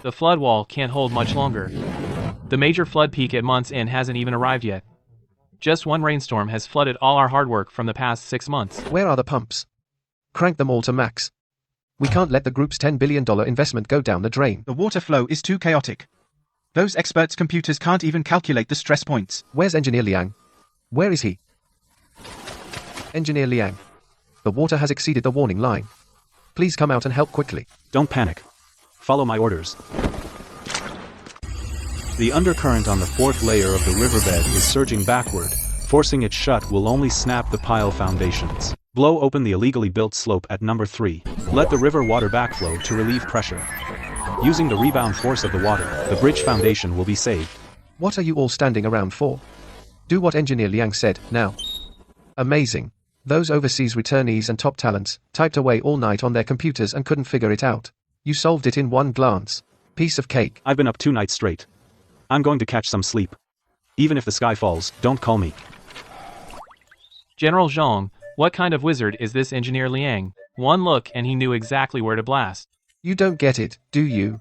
The flood wall can't hold much longer. The major flood peak at month's end hasn't even arrived yet. Just one rainstorm has flooded all our hard work from the past 6 months. Where are the pumps? Crank them all to max. We can't let the group's $10 billion investment go down the drain. The water flow is too chaotic. Those experts' computers can't even calculate the stress points. Where's Engineer Liang? Where is he? Engineer Liang. The water has exceeded the warning line. Please come out and help quickly. Don't panic. Follow my orders. The undercurrent on the fourth layer of the riverbed is surging backward. Forcing it shut will only snap the pile foundations. Blow open the illegally built slope at number 3. Let the river water backflow to relieve pressure. Using the rebound force of the water, the bridge foundation will be saved. What are you all standing around for? Do what Engineer Liang said, now. Amazing. Those overseas returnees and top talents typed away all night on their computers and couldn't figure it out. You solved it in one glance. Piece of cake. I've been up 2 nights straight. I'm going to catch some sleep. Even if the sky falls, don't call me. General Zhang, what kind of wizard is this Engineer Liang? One look and he knew exactly where to blast. You don't get it, do you?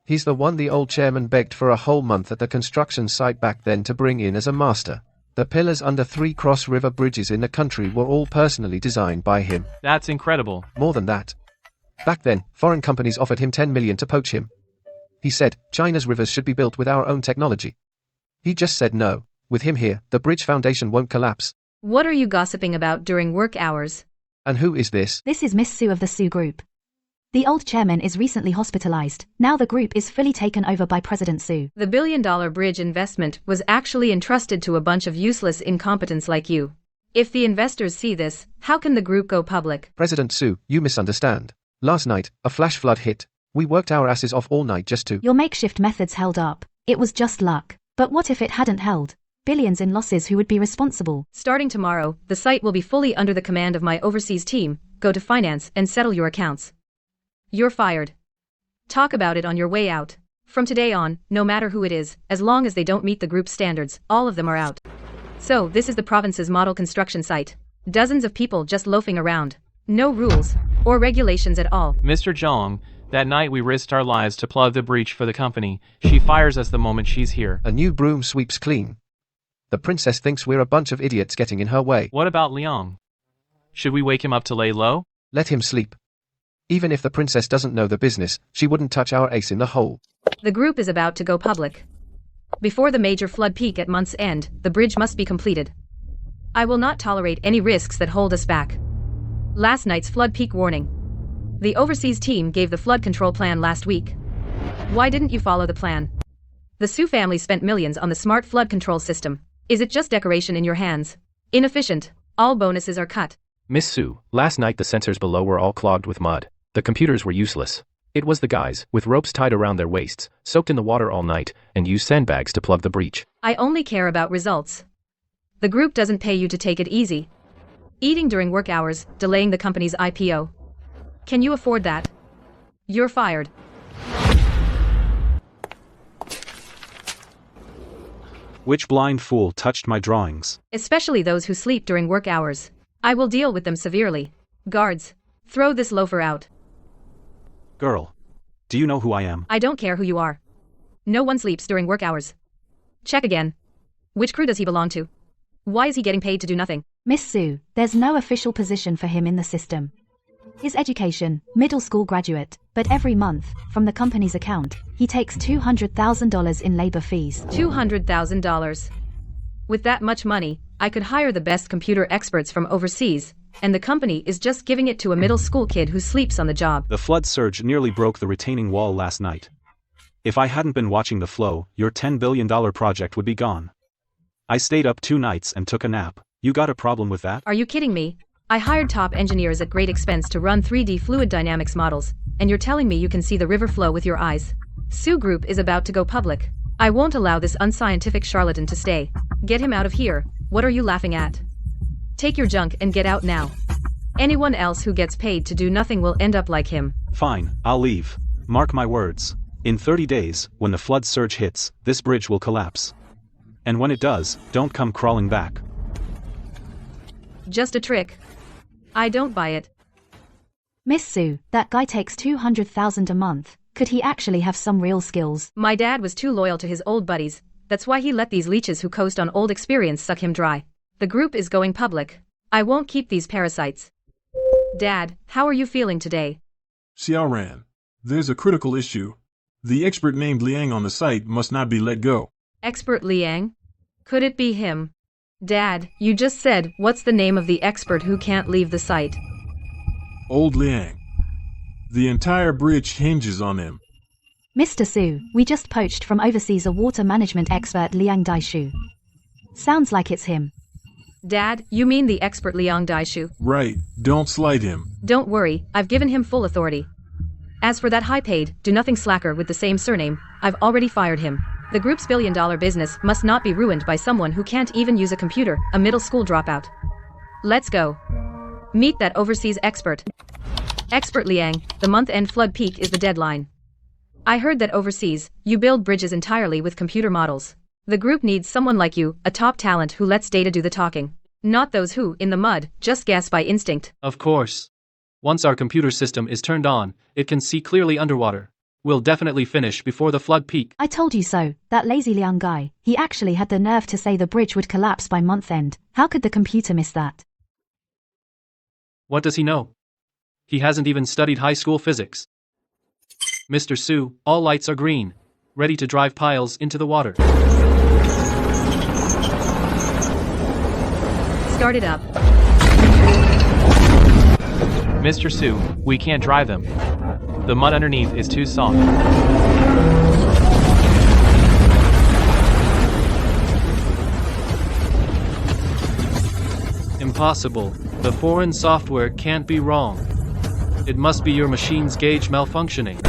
He's the one the old chairman begged for a whole month at the construction site back then to bring in as a master. The pillars under 3 cross-river bridges in the country were all personally designed by him. That's incredible. More than that. Back then, foreign companies offered him $10 million to poach him. He said, China's rivers should be built with our own technology. He just said no. With him here, the bridge foundation won't collapse. What are you gossiping about during work hours? And who is this? This is Miss Sue of the Sue Group. The old chairman is recently hospitalized. Now the group is fully taken over by President Sue. The billion-dollar bridge investment was actually entrusted to a bunch of useless incompetents like you. If the investors see this, how can the group go public? President Sue, you misunderstand. Last night, a flash flood hit. We worked our asses off all night just to... Your makeshift methods held up. It was just luck. But what if it hadn't held? Billions in losses. Who would be responsible? Starting tomorrow, the site will be fully under the command of my overseas team. Go to finance and settle your accounts. You're fired. Talk about it on your way out. From today on, no matter who it is, as long as they don't meet the group's standards, all of them are out. So, this is the province's model construction site. Dozens of people just loafing around. No rules or regulations at all. Mr. Zhang, that night we risked our lives to plug the breach for the company. She fires us the moment she's here. A new broom sweeps clean. The princess thinks we're a bunch of idiots getting in her way. What about Liang? Should we wake him up to lay low? Let him sleep. Even if the princess doesn't know the business, she wouldn't touch our ace in the hole. The group is about to go public. Before the major flood peak at month's end, the bridge must be completed. I will not tolerate any risks that hold us back. Last night's flood peak warning. The overseas team gave the flood control plan last week. Why didn't you follow the plan? The Sue family spent millions on the smart flood control system. Is it just decoration in your hands? Inefficient. All bonuses are cut. Miss Sue, last night the sensors below were all clogged with mud. The computers were useless. It was the guys, with ropes tied around their waists, soaked in the water all night, and used sandbags to plug the breach. I only care about results. The group doesn't pay you to take it easy. Eating during work hours, delaying the company's IPO. Can you afford that? You're fired. Which blind fool touched my drawings? Especially those who sleep during work hours. I will deal with them severely. Guards, throw this loafer out. Girl, do you know who I am? I don't care who you are. No one sleeps during work hours. Check again. Which crew does he belong to? Why is he getting paid to do nothing? Miss Sue, there's no official position for him in the system. His education, middle school graduate, but every month, from the company's account, he takes $200,000 in labor fees. $200,000. With that much money, I could hire the best computer experts from overseas, and the company is just giving it to a middle school kid who sleeps on the job. The flood surge nearly broke the retaining wall last night. If I hadn't been watching the flow, your $10 billion project would be gone. I stayed up 2 nights and took a nap. You got a problem with that? Are you kidding me? I hired top engineers at great expense to run 3D fluid dynamics models, and you're telling me you can see the river flow with your eyes? Sue Group is about to go public. I won't allow this unscientific charlatan to stay. Get him out of here. What are you laughing at? Take your junk and get out now. Anyone else who gets paid to do nothing will end up like him. Fine, I'll leave. Mark my words. In 30 days, when the flood surge hits, this bridge will collapse. And when it does, don't come crawling back. Just a trick. I don't buy it. Miss Sue, that guy takes $200,000 a month. Could he actually have some real skills? My dad was too loyal to his old buddies. That's why he let these leeches who coast on old experience suck him dry. The group is going public. I won't keep these parasites. Dad, how are you feeling today? Xiaoran, there's a critical issue. The expert named Liang on the site must not be let go. Expert Liang? Could it be him? Dad, you just said, what's the name of the expert who can't leave the site? Old Liang. The entire bridge hinges on him. Mr. Su, we just poached from overseas a water management expert Liang Daishu. Sounds like it's him. Dad, you mean the expert Liang Daishu? Right, don't slight him. Don't worry, I've given him full authority. As for that high-paid, do-nothing slacker with the same surname, I've already fired him. The group's billion-dollar business must not be ruined by someone who can't even use a computer, a middle school dropout. Let's go. Meet that overseas expert. Expert Liang, the month-end flood peak is the deadline. I heard that overseas, you build bridges entirely with computer models. The group needs someone like you, a top talent who lets data do the talking. Not those who, in the mud, just guess by instinct. Of course. Once our computer system is turned on, it can see clearly underwater. We'll definitely finish before the flood peak. I told you so, that lazy Liang guy. He actually had the nerve to say the bridge would collapse by month end. How could the computer miss that? What does he know? He hasn't even studied high school physics. Mr. Su, all lights are green. Ready to drive piles into the water. Start it up. Mr. Su, we can't drive them. The mud underneath is too soft. Impossible. The foreign software can't be wrong. It must be your machine's gauge malfunctioning.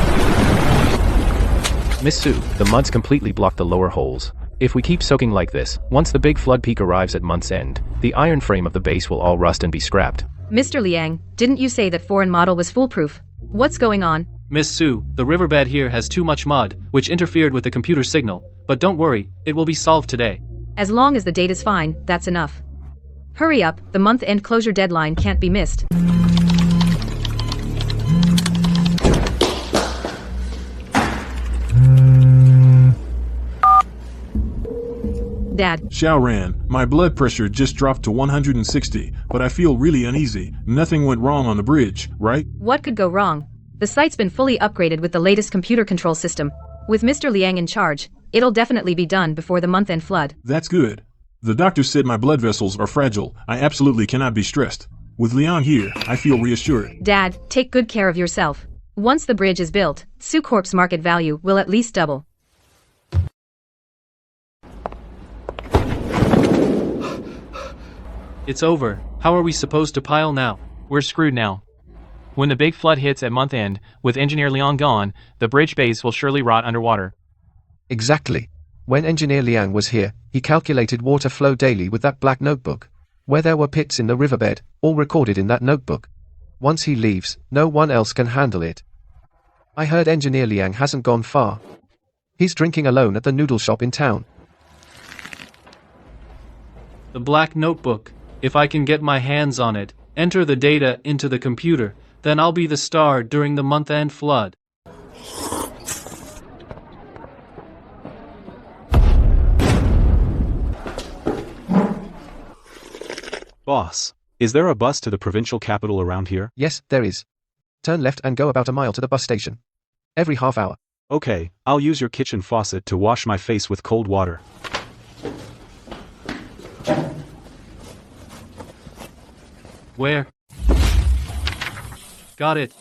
Miss Su, the mud's completely blocked the lower holes. If we keep soaking like this, once the big flood peak arrives at month's end, the iron frame of the base will all rust and be scrapped. Mr. Liang, didn't you say that foreign model was foolproof? What's going on? Miss Su, the riverbed here has too much mud, which interfered with the computer signal. But don't worry, it will be solved today. As long as the data's fine, that's enough. Hurry up, the month-end closure deadline can't be missed. Dad. Xiaoran, my blood pressure just dropped to 160, but I feel really uneasy. Nothing went wrong on the bridge, right? What could go wrong? The site's been fully upgraded with the latest computer control system. With Mr. Liang in charge, it'll definitely be done before the month-end flood. That's good. The doctor said my blood vessels are fragile. I absolutely cannot be stressed. With Liang here, I feel reassured. Dad, take good care of yourself. Once the bridge is built, Sucorp's market value will at least double. It's over. How are we supposed to pile now? We're screwed now. When the big flood hits at month end, with Engineer Liang gone, the bridge base will surely rot underwater. Exactly. When Engineer Liang was here, he calculated water flow daily with that black notebook. Where there were pits in the riverbed, all recorded in that notebook. Once he leaves, no one else can handle it. I heard Engineer Liang hasn't gone far. He's drinking alone at the noodle shop in town. The black notebook. If I can get my hands on it, enter the data into the computer, then I'll be the star during the month-end flood. Boss, is there a bus to the provincial capital around here? Yes, there is. Turn left and go about a mile to the bus station. Every half hour. Okay, I'll use your kitchen faucet to wash my face with cold water. Where? Got it.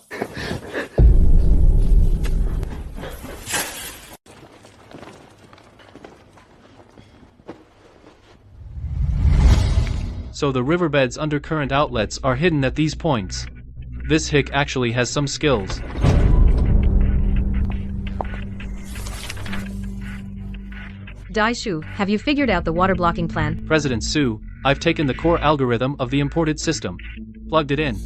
So the riverbed's undercurrent outlets are hidden at these points. This hick actually has some skills. Daishu, have you figured out the water blocking plan? President Su, I've taken the core algorithm of the imported system, plugged it in.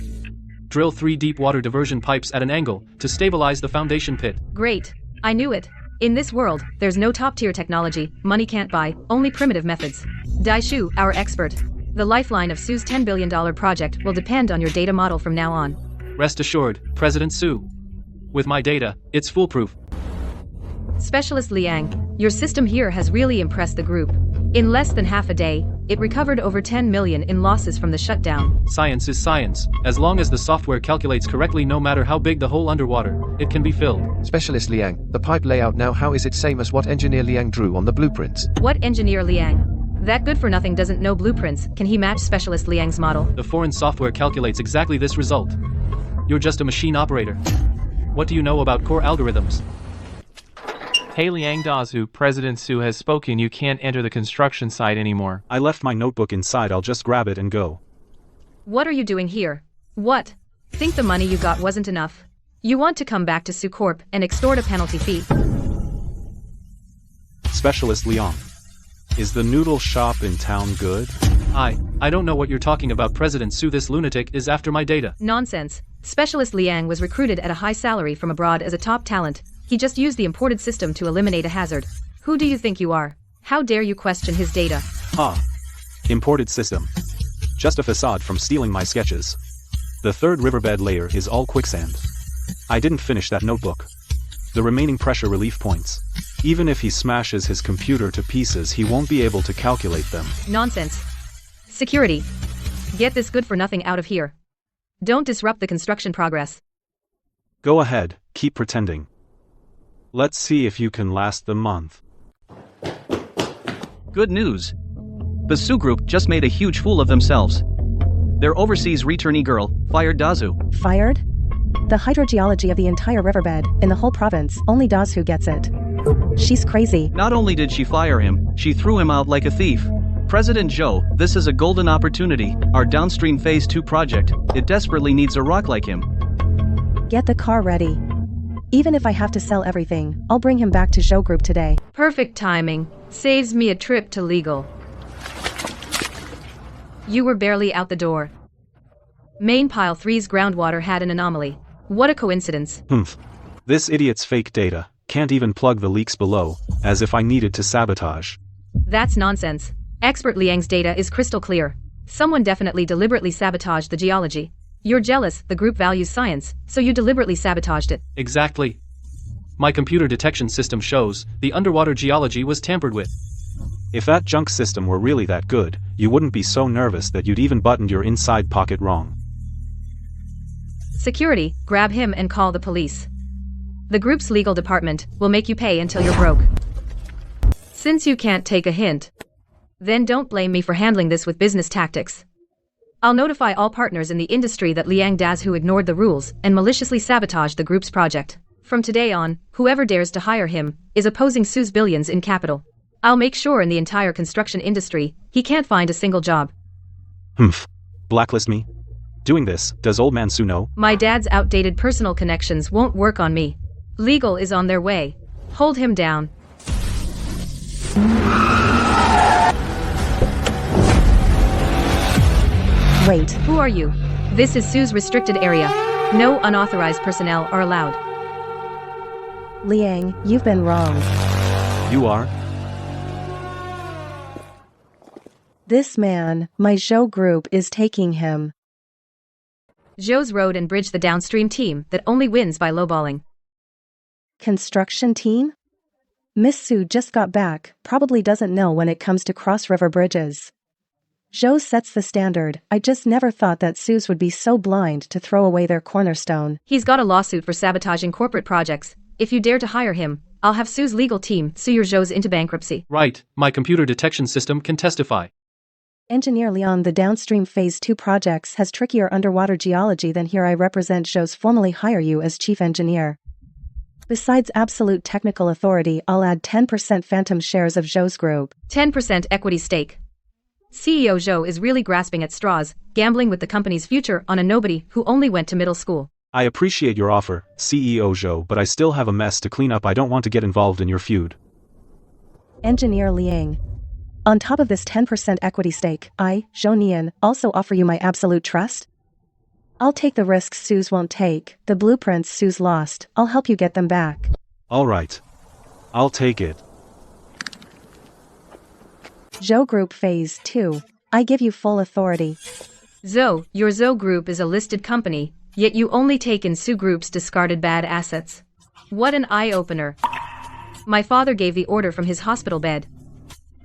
Drill 3 deep water diversion pipes at an angle to stabilize the foundation pit. Great. I knew it. In this world, there's no top-tier technology money can't buy, only primitive methods. Daishu, our expert. The lifeline of Su's $10 billion project will depend on your data model from now on. Rest assured, President Su. With my data, it's foolproof. Specialist Liang, your system here has really impressed the group. In less than half a day, it recovered over 10 million in losses from the shutdown. Science is science. As long as the software calculates correctly, no matter how big the hole underwater, it can be filled. Specialist Liang, the pipe layout now, how is it same as what engineer Liang drew on the blueprints? What engineer Liang? That good-for-nothing doesn't know blueprints. Can he match Specialist Liang's model? The foreign software calculates exactly this result. You're just a machine operator. What do you know about core algorithms? Hey Liang Dazu, President Su has spoken. You can't enter the construction site anymore. I left my notebook inside, I'll just grab it and go. What are you doing here? What? Think the money you got wasn't enough? You want to come back to Su Corp and extort a penalty fee? Specialist Liang. Is the noodle shop in town good? I don't know what you're talking about, President Su. This lunatic is after my data. Nonsense. Specialist Liang was recruited at a high salary from abroad as a top talent. He just used the imported system to eliminate a hazard. Who do you think you are? How dare you question his data? Imported system. Just a facade from stealing my sketches. The third riverbed layer is all quicksand. I didn't finish that notebook. The remaining pressure relief points. Even if he smashes his computer to pieces, he won't be able to calculate them. Nonsense. Security. Get this good-for-nothing out of here. Don't disrupt the construction progress. Go ahead, keep pretending. Let's see if you can last the month. Good news. The Su Group just made a huge fool of themselves. Their overseas returnee girl fired Dazu. Fired? The hydrogeology of the entire riverbed, in the whole province, only Dazu gets it. She's crazy. Not only did she fire him, she threw him out like a thief. President Zhou, this is a golden opportunity. Our downstream Phase 2 project, it desperately needs a rock like him. Get the car ready. Even if I have to sell everything, I'll bring him back to Zhou Group today. Perfect timing. Saves me a trip to legal. You were barely out the door. Main Pile 3's groundwater had an anomaly. What a coincidence. This idiot's fake data can't even plug the leaks below, as if I needed to sabotage. That's nonsense. Expert Liang's data is crystal clear. Someone definitely deliberately sabotaged the geology. You're jealous, the group values science, so you deliberately sabotaged it. Exactly. My computer detection system shows the underwater geology was tampered with. If that junk system were really that good, you wouldn't be so nervous that you'd even buttoned your inside pocket wrong. Security, grab him and call the police. The group's legal department will make you pay until you're broke. Since you can't take a hint, then don't blame me for handling this with business tactics. I'll notify all partners in the industry that Liang Dazu ignored the rules and maliciously sabotaged the group's project. From today on, whoever dares to hire him is opposing Su's billions in capital. I'll make sure in the entire construction industry, he can't find a single job. Blacklist me? Doing this, does old man Su know? My dad's outdated personal connections won't work on me. Legal is on their way. Hold him down. Wait. Who are you? This is Su's restricted area. No unauthorized personnel are allowed. Liang, you've been wrong. You are? This man, my Zhou Group is taking him. Zhou's road and bridge the downstream team that only wins by lowballing. Construction team? Miss Su just got back, probably doesn't know when it comes to cross-river bridges. Zhou sets the standard. I just never thought that Su's would be so blind to throw away their cornerstone. He's got a lawsuit for sabotaging corporate projects. If you dare to hire him, I'll have Su's legal team sue your Zhou's into bankruptcy. Right, my computer detection system can testify. Engineer Leon, the downstream Phase 2 projects has trickier underwater geology than here. I represent Zhou's formally hire you as chief engineer. Besides absolute technical authority, I'll add 10% phantom shares of Zhou's group. 10% equity stake. CEO Zhou is really grasping at straws, gambling with the company's future on a nobody who only went to middle school. I appreciate your offer, CEO Zhou, but I still have a mess to clean up. I don't want to get involved in your feud. Engineer Liang. On top of this 10% equity stake, I, Zhou Nian, also offer you my absolute trust. I'll take the risks Su's won't take. The blueprints Su's lost, I'll help you get them back. All right. I'll take it. Zhou Group Phase 2. I give you full authority. Zhou, your Zhou Group is a listed company. Yet you only take in Sue Group's discarded bad assets. What an eye-opener. My father gave the order from his hospital bed.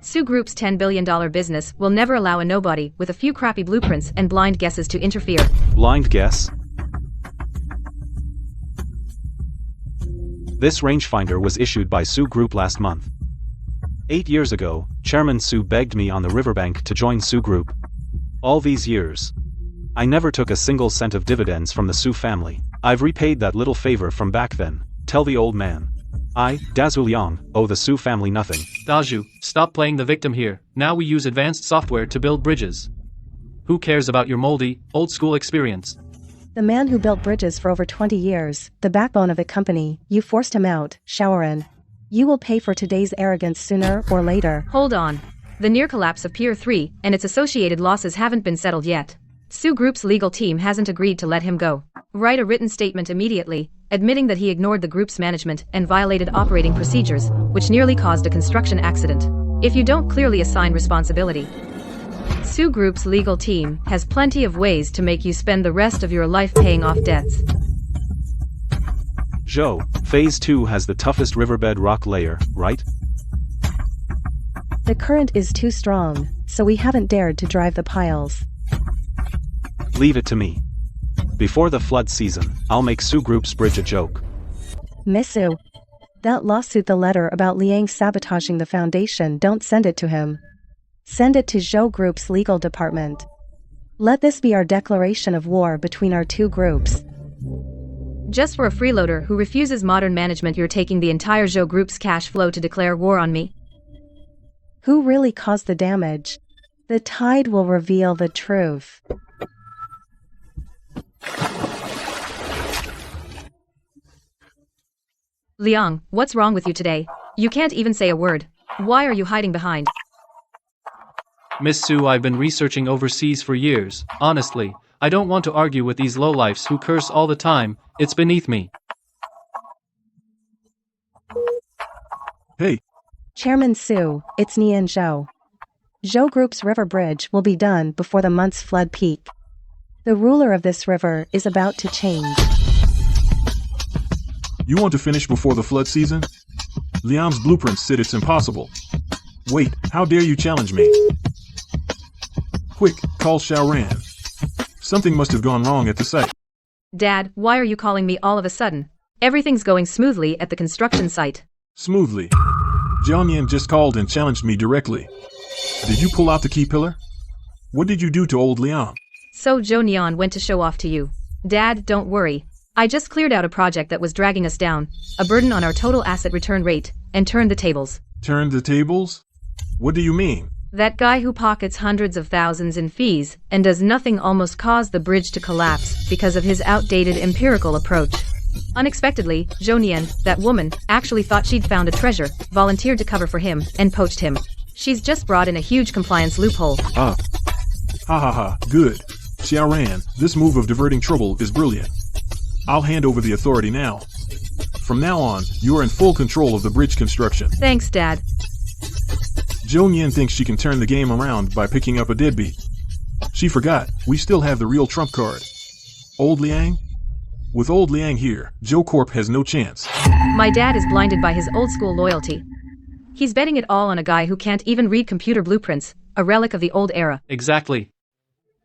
Sue Group's $10 billion business will never allow a nobody with a few crappy blueprints and blind guesses to interfere. Blind guess? This rangefinder was issued by Sue Group last month. 8 years ago, Chairman Sue begged me on the riverbank to join Sue Group. All these years, I never took a single cent of dividends from the Sue family. I've repaid that little favor from back then. Tell the old man. I, Dazu Liang, owe the Sue family nothing. Daju, stop playing the victim here. Now we use advanced software to build bridges. Who cares about your moldy, old-school experience? The man who built bridges for over 20 years, the backbone of the company, you forced him out, Shaoran. You will pay for today's arrogance sooner or later. Hold on. The near collapse of Pier 3 and its associated losses haven't been settled yet. Sue Group's legal team hasn't agreed to let him go. Write a written statement immediately, admitting that he ignored the group's management and violated operating procedures, which nearly caused a construction accident. If you don't clearly assign responsibility, Sue Group's legal team has plenty of ways to make you spend the rest of your life paying off debts. Zhou, Phase 2 has the toughest riverbed rock layer, right? The current is too strong, so we haven't dared to drive the piles. Leave it to me. Before the flood season, I'll make Sue Group's bridge a joke. Missu. That lawsuit, the letter about Liang sabotaging the foundation, don't send it to him. Send it to Zhou Group's legal department. Let this be our declaration of war between our two groups. Just for a freeloader who refuses modern management, you're taking the entire Zhou Group's cash flow to declare war on me? Who really caused the damage? The tide will reveal the truth. Liang, what's wrong with you today? You can't even say a word. Why are you hiding behind? Miss Sue, I've been researching overseas for years. Honestly, I don't want to argue with these lowlifes who curse all the time. It's beneath me. Hey. Chairman Sue, it's Nian Zhou. Zhou Group's river bridge will be done before the month's flood peak. The ruler of this river is about to change. You want to finish before the flood season? Liam's blueprints said it's impossible. Wait, how dare you challenge me? Quick, call Shaoran. Something must have gone wrong at the site. Dad, why are you calling me all of a sudden? Everything's going smoothly at the construction site. Smoothly. Jianyan just called and challenged me directly. Did you pull out the key pillar? What did you do to old Liang? So Zhou Nian went to show off to you. Dad, don't worry. I just cleared out a project that was dragging us down, a burden on our total asset return rate, and turned the tables. Turned the tables? What do you mean? That guy who pockets hundreds of thousands in fees and does nothing almost caused the bridge to collapse because of his outdated empirical approach. Unexpectedly, Zhou Nian, that woman, actually thought she'd found a treasure, volunteered to cover for him, and poached him. She's just brought in a huge compliance loophole. Ah. Ha ha ha, good. Xiaoran, this move of diverting trouble is brilliant. I'll hand over the authority now. From now on, you are in full control of the bridge construction. Thanks, Dad. Zhou Nian thinks she can turn the game around by picking up a deadbeat. She forgot, we still have the real trump card. Old Liang? With old Liang here, Zhou Corp has no chance. My dad is blinded by his old-school loyalty. He's betting it all on a guy who can't even read computer blueprints, a relic of the old era. Exactly.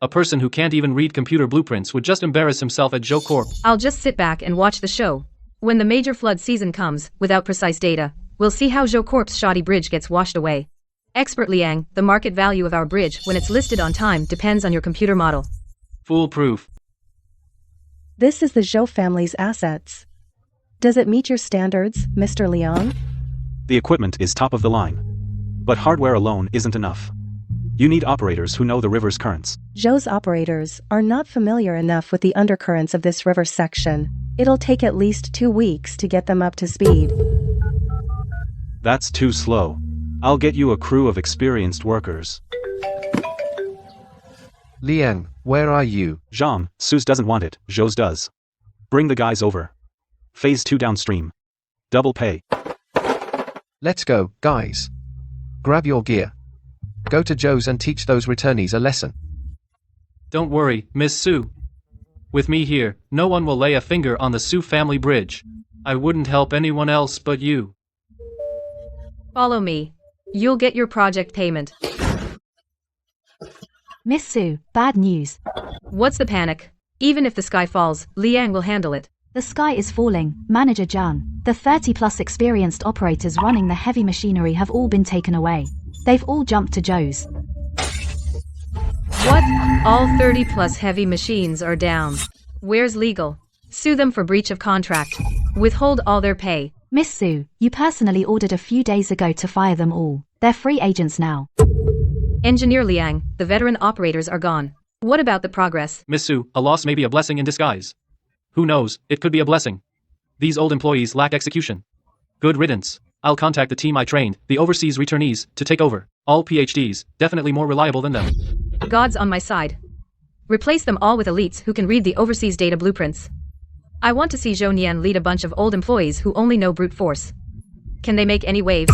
A person who can't even read computer blueprints would just embarrass himself at Zhou Corp. I'll just sit back and watch the show. When the major flood season comes, without precise data, we'll see how Zhou Corp's shoddy bridge gets washed away. Expert Liang, the market value of our bridge when it's listed on time depends on your computer model. Foolproof. This is the Zhou family's assets. Does it meet your standards, Mr. Liang? The equipment is top of the line. But hardware alone isn't enough. You need operators who know the river's currents. Zhou's operators are not familiar enough with the undercurrents of this river section. It'll take at least 2 weeks to get them up to speed. That's too slow. I'll get you a crew of experienced workers. Liang, where are you? Zhang, Suze doesn't want it, Zhou's does. Bring the guys over. Phase 2 downstream. Double pay. Let's go, guys. Grab your gear. Go to Zhou's and teach those returnees a lesson. Don't worry, Miss Sue. With me here, no one will lay a finger on the Su family bridge. I wouldn't help anyone else but you. Follow me. You'll get your project payment. Miss Su, bad news. What's the panic? Even if the sky falls, Liang will handle it. The sky is falling, Manager Zhang. The 30-plus experienced operators running the heavy machinery have all been taken away. They've all jumped to Zhou's. What? All 30-plus heavy machines are down. Where's legal? Sue them for breach of contract. Withhold all their pay. Miss Su, you personally ordered a few days ago to fire them all. They're free agents now. Engineer Liang, the veteran operators are gone. What about the progress? Miss Su, a loss may be a blessing in disguise. Who knows, it could be a blessing. These old employees lack execution. Good riddance. I'll contact the team I trained, the overseas returnees, to take over. All PhDs, definitely more reliable than them. God's on my side. Replace them all with elites who can read the overseas data blueprints. I want to see Zhou Nian lead a bunch of old employees who only know brute force. Can they make any waves?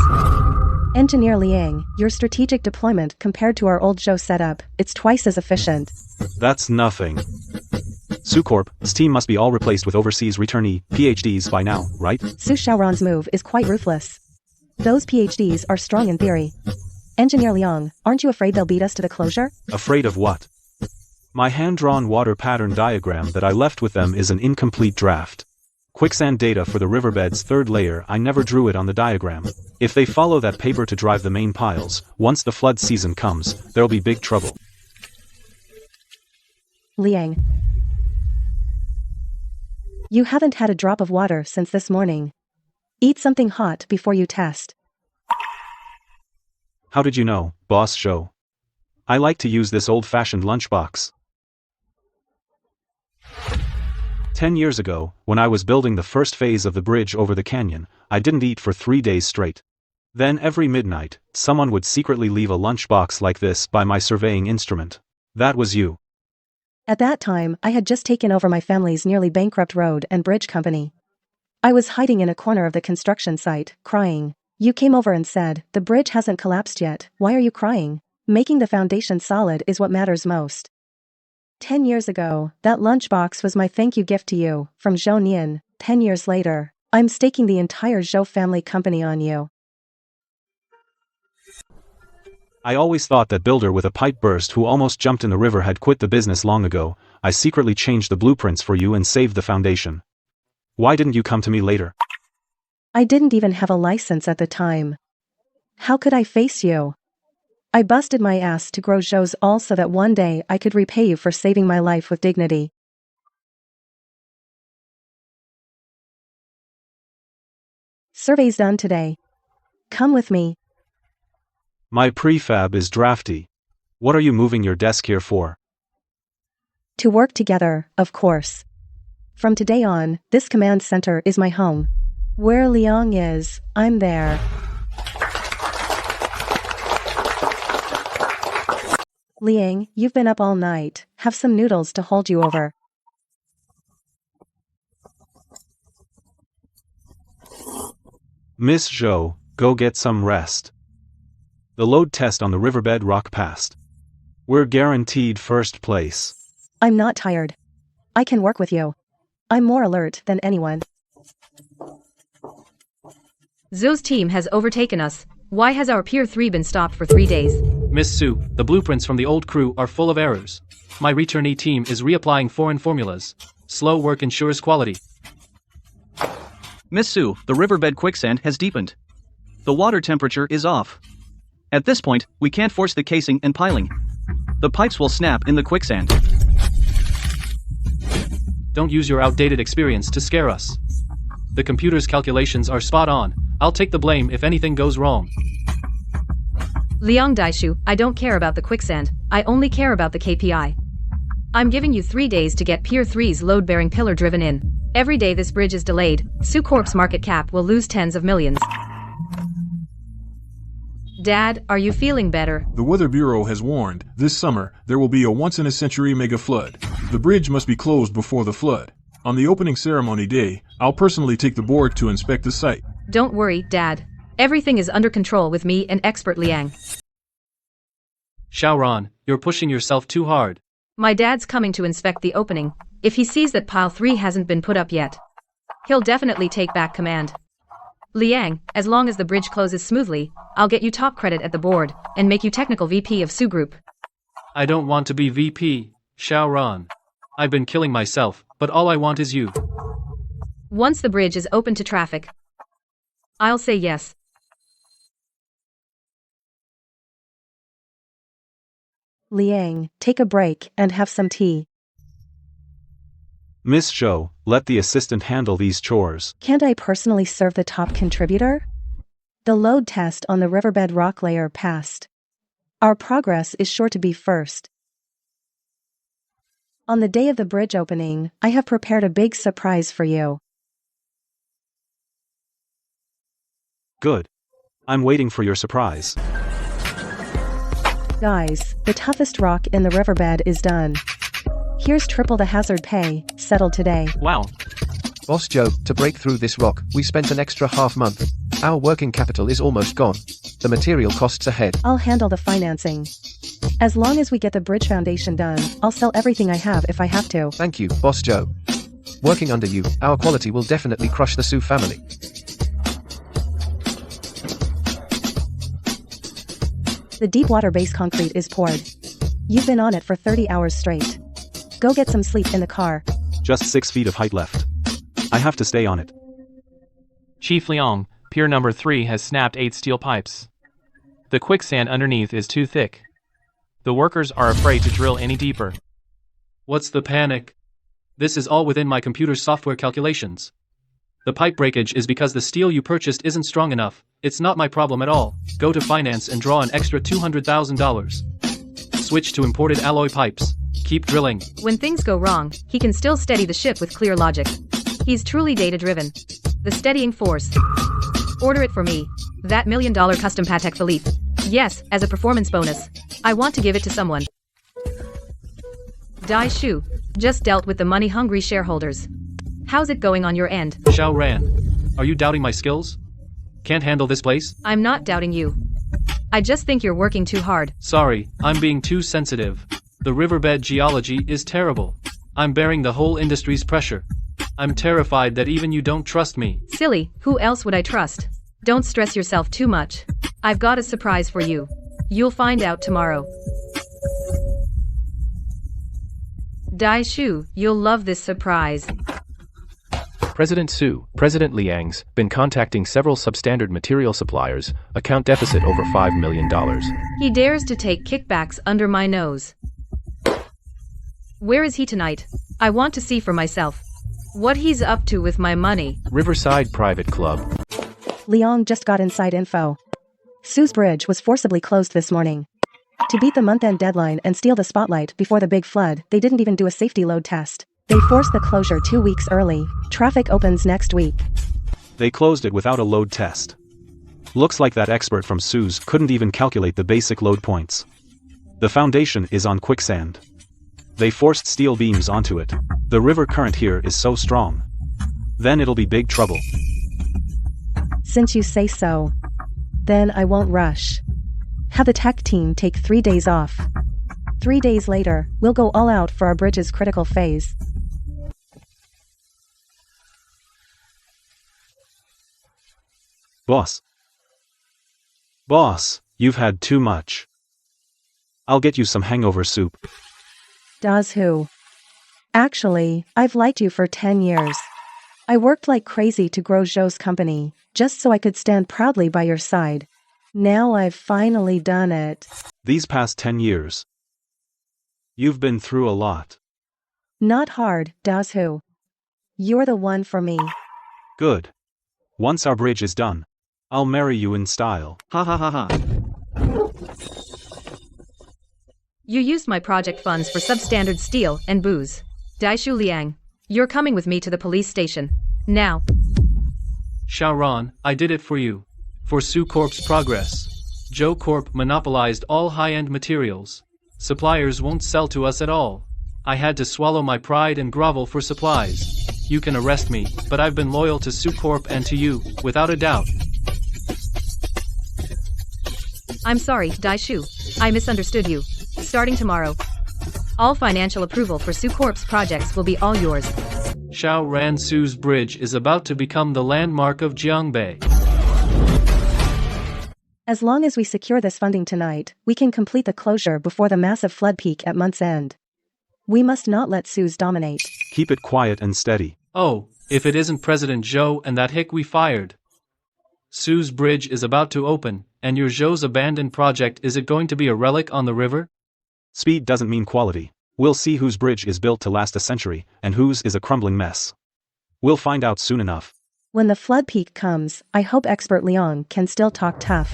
Engineer Liang, your strategic deployment compared to our old Zhou setup, it's twice as efficient. That's nothing. Sucorp's team must be all replaced with overseas returnee PhDs by now, right? Su Xiaoran's move is quite ruthless. Those PhDs are strong in theory. Engineer Liang, aren't you afraid they'll beat us to the closure? Afraid of what? My hand-drawn water pattern diagram that I left with them is an incomplete draft. Quicksand data for the riverbed's third layer, I never drew it on the diagram. If they follow that paper to drive the main piles, once the flood season comes, there'll be big trouble. Liang. You haven't had a drop of water since this morning. Eat something hot before you test. How did you know, Boss Zhou? I like to use this old-fashioned lunchbox. 10 years ago, when I was building the first phase of the bridge over the canyon, I didn't eat for 3 days straight. Then every midnight, someone would secretly leave a lunchbox like this by my surveying instrument. That was you. At that time, I had just taken over my family's nearly bankrupt road and bridge company. I was hiding in a corner of the construction site, crying. You came over and said, "The bridge hasn't collapsed yet, why are you crying? Making the foundation solid is what matters most." 10 years ago, that lunchbox was my thank you gift to you, from Zhou Nian. 10 years later, I'm staking the entire Zhou family company on you. I always thought that builder with a pipe burst who almost jumped in the river had quit the business long ago. I secretly changed the blueprints for you and saved the foundation. Why didn't you come to me later? I didn't even have a license at the time. How could I face you? I busted my ass to grow Zhou's all so that one day I could repay you for saving my life with dignity. Survey's done today. Come with me. My prefab is drafty. What are you moving your desk here for? To work together, of course. From today on, this command center is my home. Where Liang is, I'm there. Liang, you've been up all night. Have some noodles to hold you over. Miss Zhou, go get some rest. The load test on the riverbed rock passed. We're guaranteed first place. I'm not tired. I can work with you. I'm more alert than anyone. Zhou's team has overtaken us. Why has our Pier 3 been stopped for 3 days? Miss Su, the blueprints from the old crew are full of errors. My returnee team is reapplying foreign formulas. Slow work ensures quality. Miss Su, the riverbed quicksand has deepened. The water temperature is off. At this point, we can't force the casing and piling. The pipes will snap in the quicksand. Don't use your outdated experience to scare us. The computer's calculations are spot on. I'll take the blame if anything goes wrong. Liang Daishu, I don't care about the quicksand, I only care about the KPI. I'm giving you 3 days to get Pier 3's load-bearing pillar driven in. Every day this bridge is delayed, Sucorp's market cap will lose tens of millions. Dad, are you feeling better? The Weather Bureau has warned, this summer, there will be a once-in-a-century mega flood. The bridge must be closed before the flood. On the opening ceremony day, I'll personally take the board to inspect the site. Don't worry, Dad. Everything is under control with me and expert Liang. Xiaoran, you're pushing yourself too hard. My dad's coming to inspect the opening. if he sees that pile 3 hasn't been put up yet, he'll definitely take back command. Liang, as long as the bridge closes smoothly, I'll get you top credit at the board, and make you technical VP of Su Group. I don't want to be VP, Xiaoran. I've been killing myself, but all I want is you. Once the bridge is open to traffic, I'll say yes. Liang, take a break and have some tea. Miss Zhou, let the assistant handle these chores. Can't I personally serve the top contributor? The load test on the riverbed rock layer passed. Our progress is sure to be first. On the day of the bridge opening, I have prepared a big surprise for you. Good. I'm waiting for your surprise. Guys, the toughest rock in the riverbed is done. Here's triple the hazard pay, settled today. Wow. Boss Joe, to break through this rock, we spent an extra half month. Our working capital is almost gone. The material costs ahead. I'll handle the financing. As long as we get the bridge foundation done, I'll sell everything I have if I have to. Thank you, Boss Joe. Working under you, our quality will definitely crush the Su family. The deep water base concrete is poured. You've been on it for 30 hours straight. Go get some sleep in the car. Just 6 feet of height left. I have to stay on it. Chief Liang, pier number 3 has snapped 8 steel pipes. The quicksand underneath is too thick. The workers are afraid to drill any deeper. What's the panic? This is all within my computer's software calculations. The pipe breakage is because the steel you purchased isn't strong enough. It's not my problem at all. Go to finance and draw an extra $200,000. Switch to imported alloy pipes. Keep drilling. When things go wrong, he can still steady the ship with clear logic. He's truly data-driven. The steadying force. Order it for me. That $1 million custom Patek Philippe. Yes, as a performance bonus. I want to give it to someone. Dai Shu. Just dealt with the money-hungry shareholders. How's it going on your end? Xiaoran. Are you doubting my skills? Can't handle this place? I'm not doubting you. I just think you're working too hard. Sorry, I'm being too sensitive. The riverbed geology is terrible. I'm bearing the whole industry's pressure. I'm terrified that even you don't trust me. Silly, who else would I trust? Don't stress yourself too much. I've got a surprise for you. You'll find out tomorrow. Dai Shu, you'll love this surprise. President Su, President Liang's, been contacting several substandard material suppliers, account deficit over $5 million. He dares to take kickbacks under my nose. Where is he tonight? I want to see for myself what he's up to with my money. Riverside Private Club. Liang just got inside info. Su's bridge was forcibly closed this morning. To beat the month-end deadline and steal the spotlight before the big flood, they didn't even do a safety load test. They forced the closure 2 weeks early. Traffic opens next week. They closed it without a load test. Looks like that expert from Su's couldn't even calculate the basic load points. The foundation is on quicksand. They forced steel beams onto it. The river current here is so strong. Then it'll be big trouble. Since you say so, then I won't rush. Have the tech team take 3 days off. 3 days later, we'll go all out for our bridge's critical phase. Boss, you've had too much. I'll get you some hangover soup. Does who? Actually, I've liked you for 10 years. I worked like crazy to grow Zhou's company, just so I could stand proudly by your side. Now I've finally done it. These past 10 years. You've been through a lot. Not hard, does who? You're the one for me. Good. Once our bridge is done, I'll marry you in style. Ha ha ha ha. You used my project funds for substandard steel and booze. Daishu Liang, you're coming with me to the police station. Now. Xiaoran, I did it for you. For Su Corp's progress. Zhou Corp monopolized all high-end materials. Suppliers won't sell to us at all. I had to swallow my pride and grovel for supplies. You can arrest me, but I've been loyal to Su Corp and to you, without a doubt. I'm sorry, Daishu. I misunderstood you. Starting tomorrow, All financial approval for Su Corp's projects will be all yours. Xiao Ran Su's bridge is about to become the landmark of Jiangbei. As long as we secure this funding tonight, we can complete the closure before the massive flood peak at month's end. We must not let Su's dominate. Keep it quiet and steady. Oh, if it isn't President Zhou and that hick we fired. Su's bridge is about to open, and your Zhou's abandoned project, is it going to be a relic on the river? Speed doesn't mean quality. We'll see whose bridge is built to last a century, and whose is a crumbling mess. We'll find out soon enough. When the flood peak comes, I hope expert Liang can still talk tough.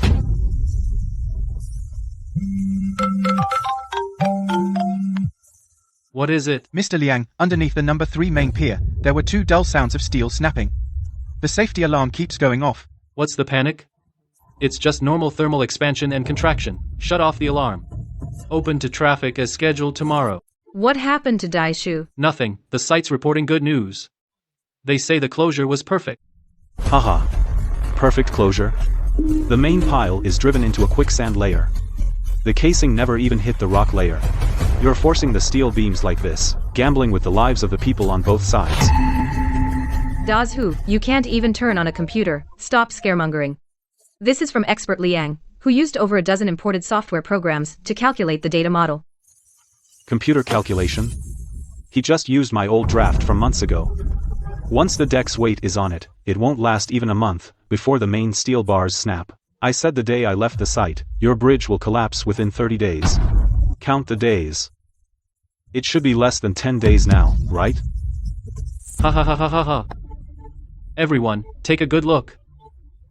What is it? Mr. Liang, underneath the number 3 main pier, there were 2 dull sounds of steel snapping. The safety alarm keeps going off. What's the panic? It's just normal thermal expansion and contraction. Shut off the alarm. Open to traffic as scheduled tomorrow. What happened to Daishu? Nothing, the site's reporting good news. They say the closure was perfect. Haha. Perfect closure? The main pile is driven into a quicksand layer. The casing never even hit the rock layer. You're forcing the steel beams like this, gambling with the lives of the people on both sides. Dazu, you can't even turn on a computer. Stop scaremongering. This is from expert Liang, who used over a dozen imported software programs to calculate the data model. Computer calculation? He just used my old draft from months ago. Once the deck's weight is on it, it won't last even a month before the main steel bars snap. I said the day I left the site, your bridge will collapse within 30 days. Count the days. It should be less than 10 days now, right? Ha ha ha ha ha ha. Everyone, take a good look.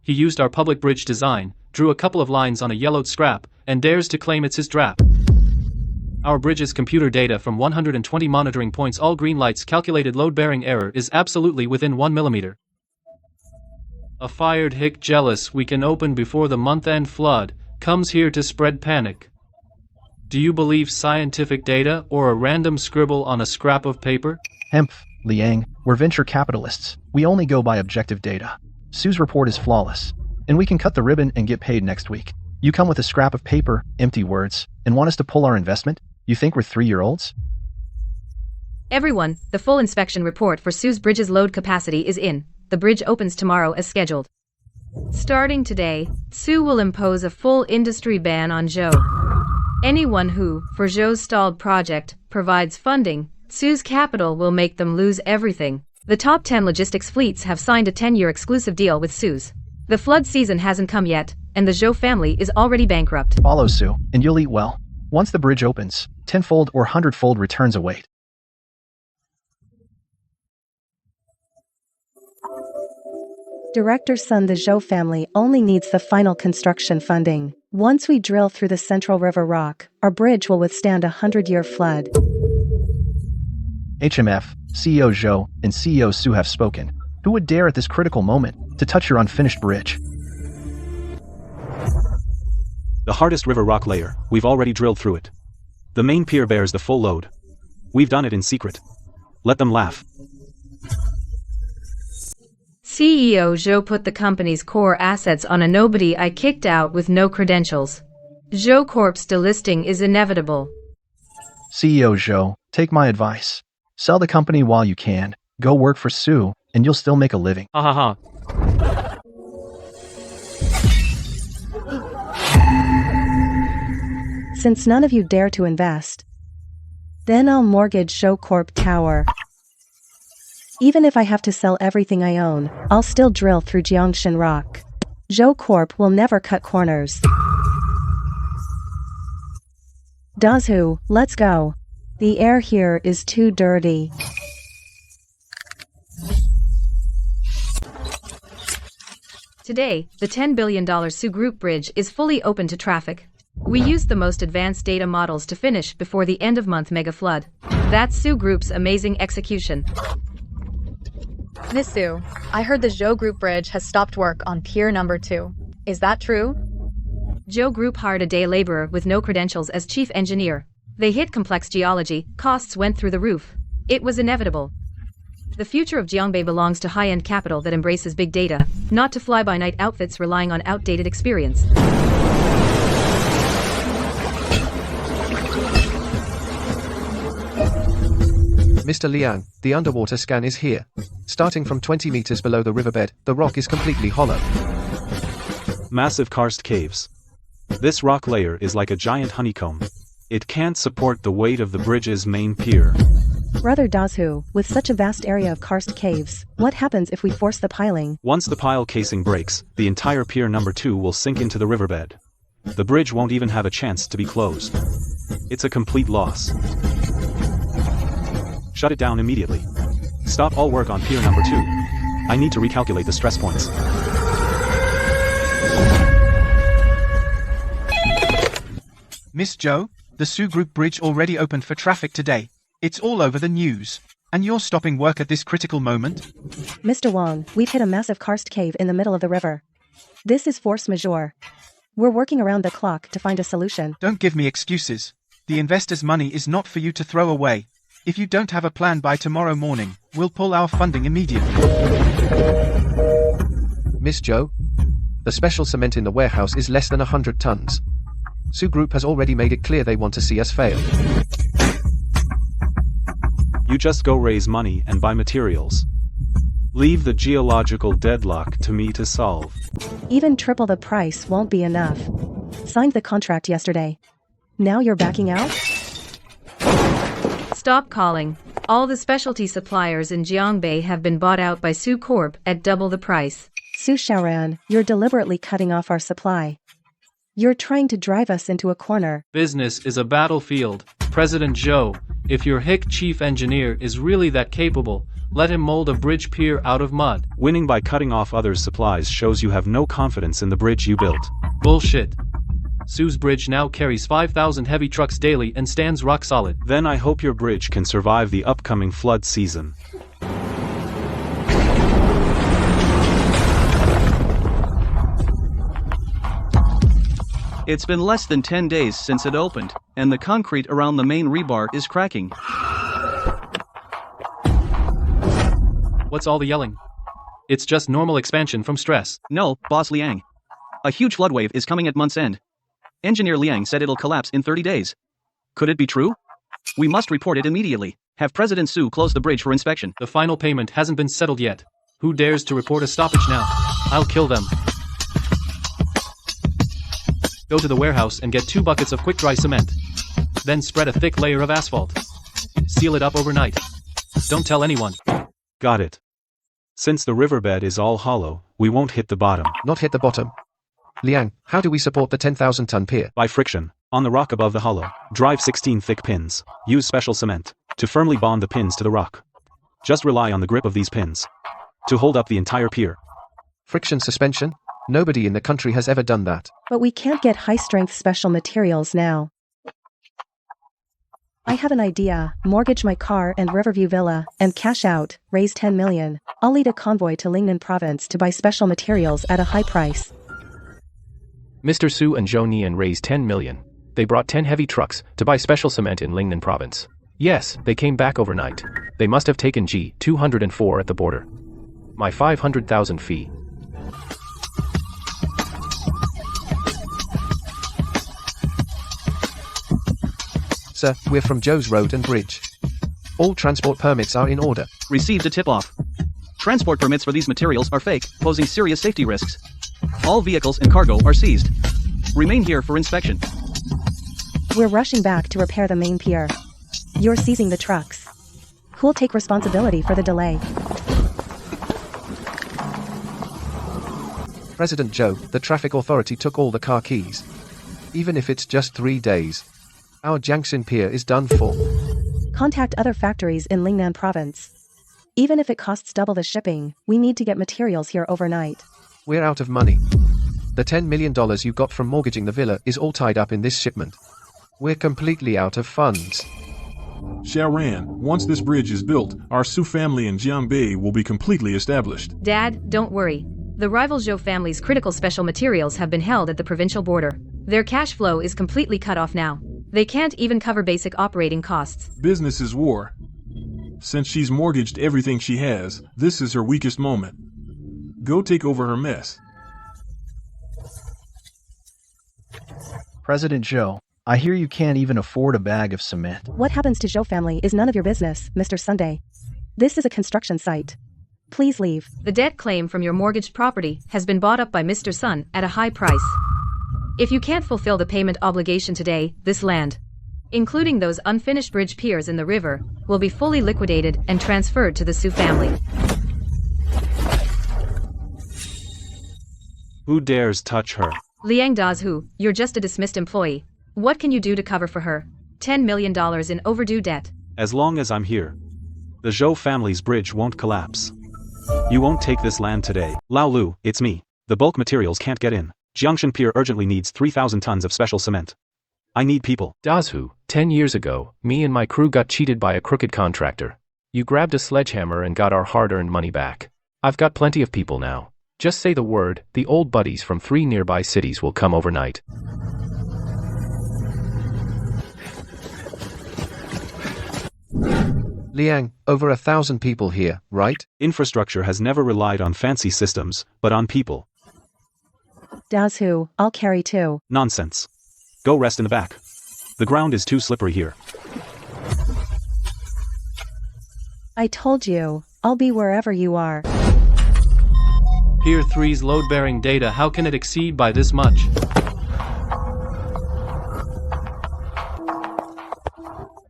He used our public bridge design, drew a couple of lines on a yellowed scrap, and dares to claim it's his draft. Our bridge's computer data from 120 monitoring points, all green lights, calculated load-bearing error is absolutely within 1 millimeter. A fired hick jealous we can open before the month-end flood, comes here to spread panic. Do you believe scientific data or a random scribble on a scrap of paper? Hemph, Liang, we're venture capitalists. We only go by objective data. Su's report is flawless, and we can cut the ribbon and get paid next week. You come with a scrap of paper, empty words, and want us to pull our investment? You think we're 3-year-olds? Everyone, the full inspection report for Su's bridge's load capacity is in. The bridge opens tomorrow as scheduled. Starting today, Su will impose a full industry ban on Zhou. Anyone who, for Zhou's stalled project, provides funding, Su's capital will make them lose everything. The top 10 logistics fleets have signed a 10-year exclusive deal with Su's. The flood season hasn't come yet, and the Zhou family is already bankrupt. Follow Su, and you'll eat well. Once the bridge opens, 10-fold or 100-fold returns await. Director Sun, the Zhou family only needs the final construction funding. Once we drill through the central river rock, our bridge will withstand a 100-year flood. HMF, CEO Zhou, and CEO Su have spoken. Who would dare at this critical moment to touch your unfinished bridge? The hardest river rock layer, we've already drilled through it. The main pier bears the full load. We've done it in secret. Let them laugh. CEO Zhou put the company's core assets on a nobody I kicked out with no credentials. Zhou Corp's delisting is inevitable. CEO Zhou, take my advice. Sell the company while you can, go work for Su, and you'll still make a living. Ha ha ha. Since none of you dare to invest, then I'll mortgage Zhou Corp Tower. Even if I have to sell everything I own, I'll still drill through Jiangshan Rock. Zhou Corp will never cut corners. Dazu, let's go. The air here is too dirty. Today, the $10 billion Su Group bridge is fully open to traffic. We used the most advanced data models to finish before the end of month mega flood. That's Su Group's amazing execution. Miss Su, I heard the Zhou Group bridge has stopped work on pier number 2. Is that true? Zhou Group hired a day laborer with no credentials as chief engineer. They hit complex geology, costs went through the roof. It was inevitable. The future of Jiangbei belongs to high-end capital that embraces big data, not to fly-by-night outfits relying on outdated experience. Mr. Liang, the underwater scan is here. Starting from 20 meters below the riverbed, the rock is completely hollow. Massive karst caves. This rock layer is like a giant honeycomb. It can't support the weight of the bridge's main pier. Brother Dazhu, with such a vast area of karst caves, what happens if we force the piling? Once the pile casing breaks, the entire pier number 2 will sink into the riverbed. The bridge won't even have a chance to be closed. It's a complete loss. Shut it down immediately. Stop all work on pier number 2. I need to recalculate the stress points. Miss Joe, the Sioux Group Bridge already opened for traffic today. It's all over the news. And you're stopping work at this critical moment? Mr. Wang, we've hit a massive karst cave in the middle of the river. This is force majeure. We're working around the clock to find a solution. Don't give me excuses. The investors' money is not for you to throw away. If you don't have a plan by tomorrow morning, we'll pull our funding immediately. Miss Joe, the special cement in the warehouse is less than 100 tons. Sioux Group has already made it clear they want to see us fail. You just go raise money and buy materials. Leave the geological deadlock to me to solve. Even triple the price won't be enough. Signed the contract yesterday. Now you're backing out? Stop calling. All the specialty suppliers in Jiangbei have been bought out by Sioux Corp at double the price. Su Xiaoran, you're deliberately cutting off our supply. You're trying to drive us into a corner. Business is a battlefield. President Zhou, if your hick chief engineer is really that capable, let him mold a bridge pier out of mud. Winning by cutting off others' supplies shows you have no confidence in the bridge you built. Bullshit. Sue's bridge now carries 5,000 heavy trucks daily and stands rock solid. Then I hope your bridge can survive the upcoming flood season. It's been less than 10 days since it opened, and the concrete around the main rebar is cracking. What's all the yelling? It's just normal expansion from stress. No, Boss Liang. A huge flood wave is coming at month's end. Engineer Liang said it'll collapse in 30 days. Could it be true? We must report it immediately. Have President Su close the bridge for inspection. The final payment hasn't been settled yet. Who dares to report a stoppage now? I'll kill them. Go to the warehouse and get 2 buckets of quick-dry cement. Then spread a thick layer of asphalt. Seal it up overnight. Don't tell anyone. Got it. Since the riverbed is all hollow, we won't hit the bottom. Not hit the bottom. Liang, how do we support the 10,000-ton pier? By friction. On the rock above the hollow. Drive 16 thick pins. Use special cement to firmly bond the pins to the rock. Just rely on the grip of these pins to hold up the entire pier. Friction suspension? Nobody in the country has ever done that. But we can't get high-strength special materials now. I have an idea. Mortgage my car and Riverview Villa, and cash out, raise 10 million. I'll lead a convoy to Lingnan province to buy special materials at a high price. Mr. Su and Zhou Nian raised 10 million. They brought 10 heavy trucks to buy special cement in Lingnan province. Yes, they came back overnight. They must have taken G204 at the border. My 500,000 fee. Sir, we're from Joe's Road and Bridge. All transport permits are in order. Received a tip-off. Transport permits for these materials are fake, posing serious safety risks. All vehicles and cargo are seized. Remain here for inspection. We're rushing back to repair the main pier. You're seizing the trucks. Who'll take responsibility for the delay? President Joe, the traffic authority took all the car keys. Even if it's just 3 days. Our Jiangxin pier is done for. Contact other factories in Lingnan province. Even if it costs double the shipping, we need to get materials here overnight. We're out of money. The $10 million you got from mortgaging the villa is all tied up in this shipment. We're completely out of funds. Xiaoran, once this bridge is built, our Su family in Jiangbei will be completely established. Dad, don't worry. The rival Zhou family's critical special materials have been held at the provincial border. Their cash flow is completely cut off now. They can't even cover basic operating costs. Business is war. Since she's mortgaged everything she has, this is her weakest moment. Go take over her mess. President Zhou, I hear you can't even afford a bag of cement. What happens to Zhou family is none of your business, Mr. Sunday. This is a construction site. Please leave. The debt claim from your mortgaged property has been bought up by Mr. Sun at a high price. If you can't fulfill the payment obligation today, this land, including those unfinished bridge piers in the river, will be fully liquidated and transferred to the Su family. Who dares touch her? Liang Dazhu, you're just a dismissed employee. What can you do to cover for her $10 million in overdue debt? As long as I'm here, the Zhou family's bridge won't collapse. You won't take this land today. Lao Lu, it's me. The bulk materials can't get in. Jiangshan Pier urgently needs 3,000 tons of special cement. I need people. Dazhu, 10 years ago, me and my crew got cheated by a crooked contractor. You grabbed a sledgehammer and got our hard-earned money back. I've got plenty of people now. Just say the word, the old buddies from 3 nearby cities will come overnight. Liang, over 1,000 people here, right? Infrastructure has never relied on fancy systems, but on people. Dazhu, I'll carry 2. Nonsense. Go rest in the back. The ground is too slippery here. I told you, I'll be wherever you are. Pier 3's load-bearing data, how can it exceed by this much?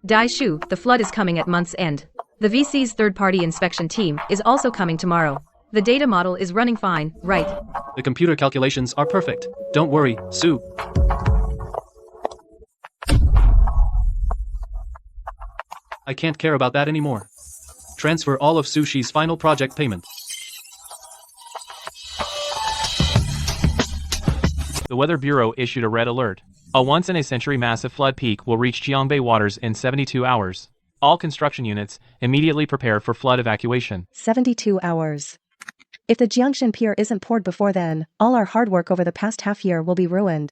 Dai Shu, the flood is coming at month's end. The VC's third-party inspection team is also coming tomorrow. The data model is running fine, right? The computer calculations are perfect. Don't worry, Su. I can't care about that anymore. Transfer all of Sushi's final project payment. The Weather Bureau issued a red alert. A once-in-a-century massive flood peak will reach Jiangbei waters in 72 hours. All construction units immediately prepare for flood evacuation. 72 hours. If the Jiangshan Pier isn't poured before then, all our hard work over the past half year will be ruined.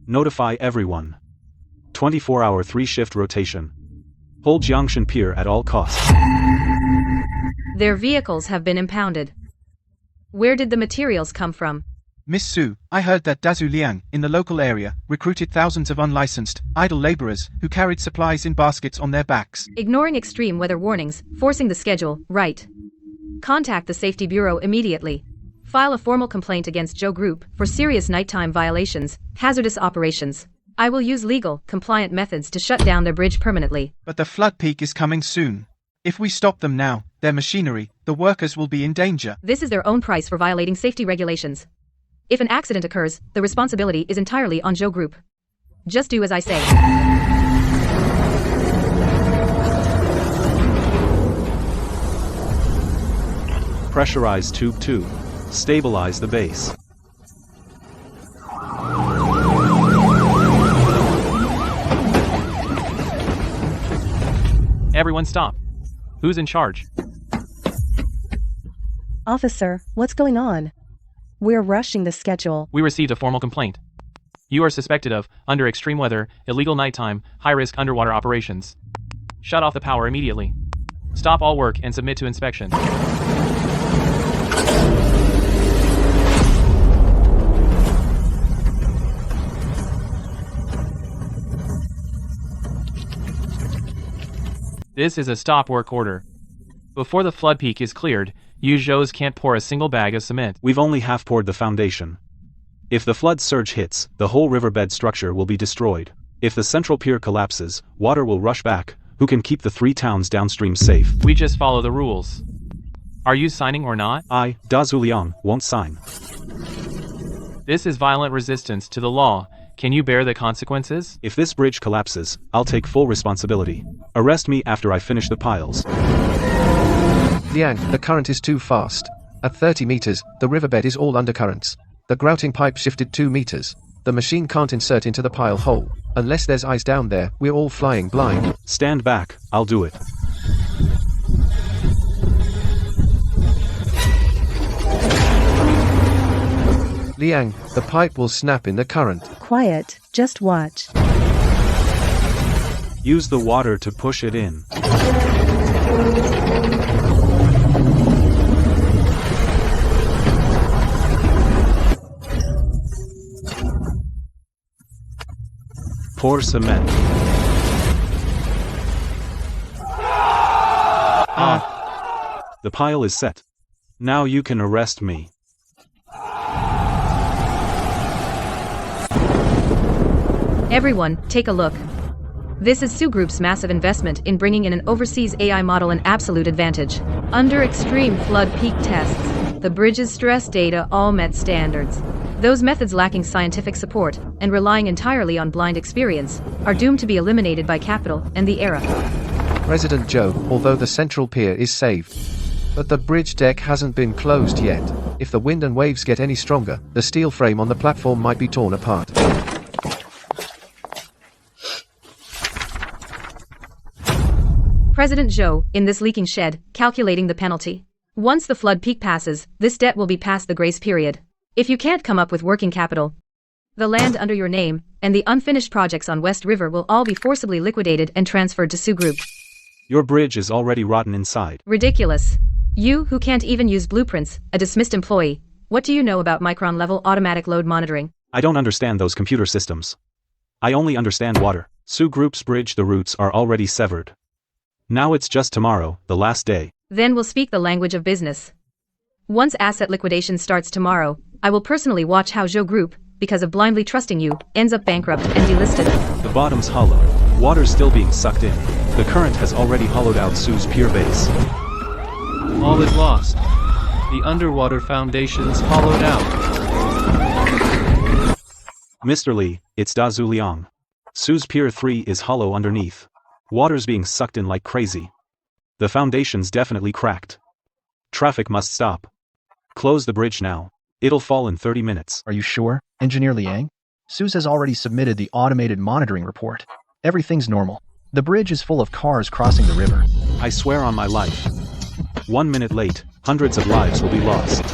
Notify everyone. 24-hour 3-shift rotation. Hold Jiangshan Pier at all costs. Their vehicles have been impounded. Where did the materials come from? Miss Su, I heard that Dazhu Liang, in the local area, recruited thousands of unlicensed, idle laborers who carried supplies in baskets on their backs. Ignoring extreme weather warnings, forcing the schedule, right. Contact the Safety Bureau immediately. File a formal complaint against Zhou Group for serious nighttime violations, hazardous operations. I will use legal, compliant methods to shut down their bridge permanently. But the flood peak is coming soon. If we stop them now, their machinery, the workers will be in danger. This is their own price for violating safety regulations. If an accident occurs, the responsibility is entirely on Zhou Group. Just do as I say. Pressurize tube 2. Stabilize the base. Everyone stop. Who's in charge? Officer, what's going on? We're rushing the schedule. We received a formal complaint. You are suspected of, under extreme weather, illegal nighttime, high-risk underwater operations. Shut off the power immediately. Stop all work and submit to inspection. This is a stop work order. Before the flood peak is cleared, you Zhous can't pour a single bag of cement. We've only half poured the foundation. If the flood surge hits, the whole riverbed structure will be destroyed. If the central pier collapses, water will rush back. Who can keep the 3 towns downstream safe? We just follow the rules. Are you signing or not? I, Dazhu Liang, won't sign. This is violent resistance to the law. Can you bear the consequences? If this bridge collapses, I'll take full responsibility. Arrest me after I finish the piles. Liang, the current is too fast. At 30 meters, the riverbed is all undercurrents. The grouting pipe shifted 2 meters. The machine can't insert into the pile hole. Unless there's ice down there, we're all flying blind. Stand back, I'll do it. Liang, the pipe will snap in the current. Quiet, just watch. Use the water to push it in. Pour cement. The pile is set. Now you can arrest me. Everyone, take a look. This is Sue Group's massive investment in bringing in an overseas AI model an absolute advantage. Under extreme flood peak tests, the bridge's stress data all met standards. Those methods lacking scientific support and relying entirely on blind experience are doomed to be eliminated by capital and the era. President Joe, although the central pier is saved, but the bridge deck hasn't been closed yet. If the wind and waves get any stronger, the steel frame on the platform might be torn apart. President Joe, in this leaking shed, calculating the penalty. Once the flood peak passes, this debt will be past the grace period. If you can't come up with working capital, the land under your name and the unfinished projects on West River will all be forcibly liquidated and transferred to Sue Group. Your bridge is already rotten inside. Ridiculous. You, who can't even use blueprints, a dismissed employee, what do you know about micron-level automatic load monitoring? I don't understand those computer systems. I only understand water. Sue Group's bridge, the roots are already severed. Now it's just tomorrow, the last day. Then we'll speak the language of business. Once asset liquidation starts tomorrow, I will personally watch how Joe Group, because of blindly trusting you, ends up bankrupt and delisted. The bottom's hollow. Water's still being sucked in. The current has already hollowed out Sue's pier base. All is lost. The underwater foundation's hollowed out. Mr. Lee, it's Da Zhu Liang. Sue's pier 3 is hollow underneath. Water's being sucked in like crazy. The foundation's definitely cracked. Traffic must stop. Close the bridge now. It'll fall in 30 minutes. Are you sure, Engineer Liang? Suze has already submitted the automated monitoring report. Everything's normal. The bridge is full of cars crossing the river. I swear on my life. 1 minute late, hundreds of lives will be lost.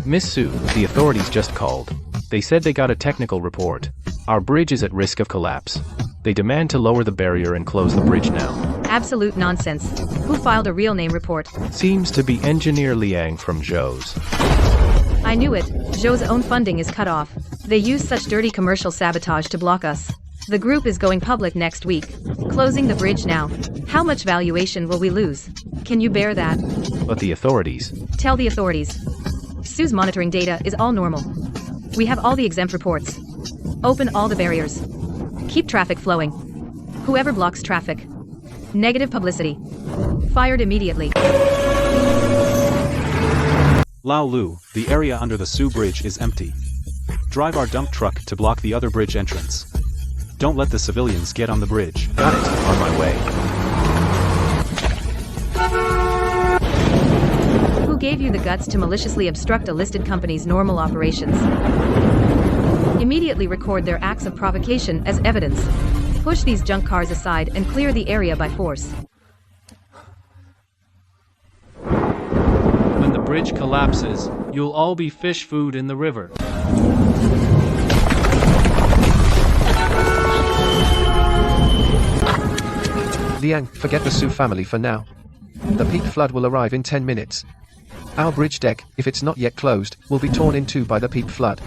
Miss Sue, the authorities just called. They said they got a technical report. Our bridge is at risk of collapse. They demand to lower the barrier and close the bridge now. Absolute nonsense. Who filed a real name report? Seems to be Engineer Liang from Joe's. I knew it. Joe's own funding is cut off. They use such dirty commercial sabotage to block us. The group is going public next week. Closing the bridge now. How much valuation will we lose? Can you bear that? But the authorities. Tell the authorities. Sue's monitoring data is all normal. We have all the exempt reports. Open all the barriers. Keep traffic flowing. Whoever blocks traffic. Negative publicity. Fired immediately. Lao Lu, the area under the Sue Bridge is empty. Drive our dump truck to block the other bridge entrance. Don't let the civilians get on the bridge. Got it. On my way. Who gave you the guts to maliciously obstruct a listed company's normal operations? Immediately record their acts of provocation as evidence. Push these junk cars aside and clear the area by force. When the bridge collapses, you'll all be fish food in the river. Liang, forget the Sue family for now. The peak flood will arrive in 10 minutes. Our bridge deck, if it's not yet closed, will be torn in two by the peak flood.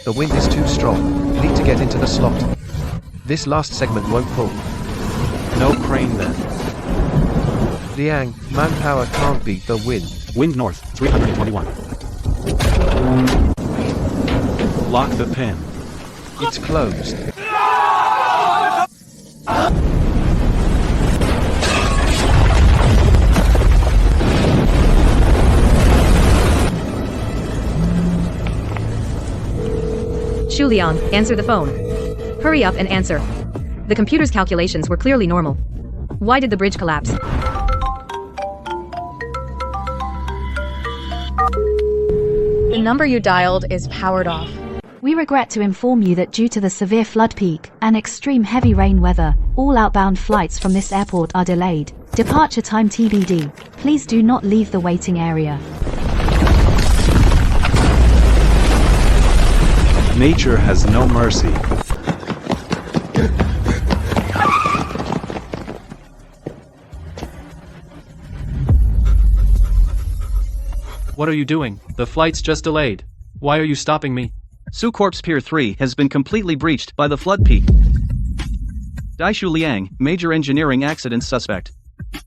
The wind is too strong. Need to get into the slot. This last segment won't pull. No crane then. Liang, manpower can't beat the wind. Wind north, 321. Lock the pin. It's closed. Xu Liang, answer the phone. Hurry up and answer. The computer's calculations were clearly normal. Why did the bridge collapse? The number you dialed is powered off. We regret to inform you that due to the severe flood peak and extreme heavy rain weather, all outbound flights from this airport are delayed. Departure time TBD. Please do not leave the waiting area. Nature has no mercy. What are you doing? The flight's just delayed. Why are you stopping me? Sue Corp's Pier 3 has been completely breached by the flood peak. Daishu Liang, major engineering accident suspect.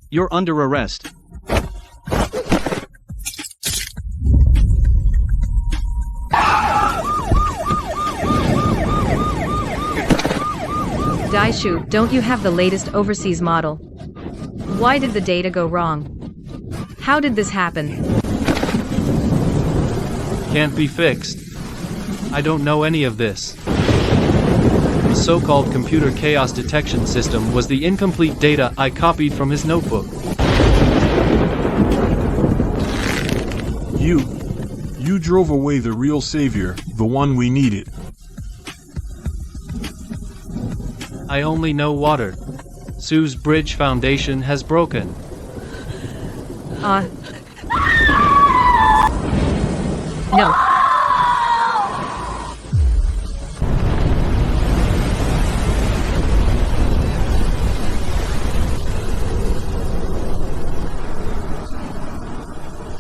You're under arrest. Daishu, don't you have the latest overseas model? Why did the data go wrong? How did this happen? Can't be fixed. I don't know any of this. The so-called computer chaos detection system was the incomplete data I copied from his notebook. You drove away the real savior, the one we needed. I only know water. Sue's bridge foundation has broken. No.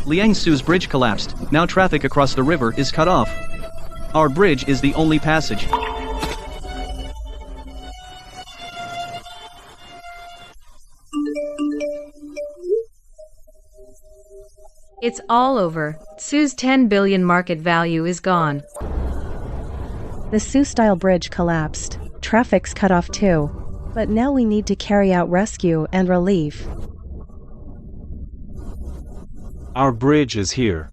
Liang Su's bridge collapsed. Now traffic across the river is cut off. Our bridge is the only passage. It's all over. Sue's 10 billion market value is gone. The Sue-style bridge collapsed. Traffic's cut off too. But now we need to carry out rescue and relief. Our bridge is here.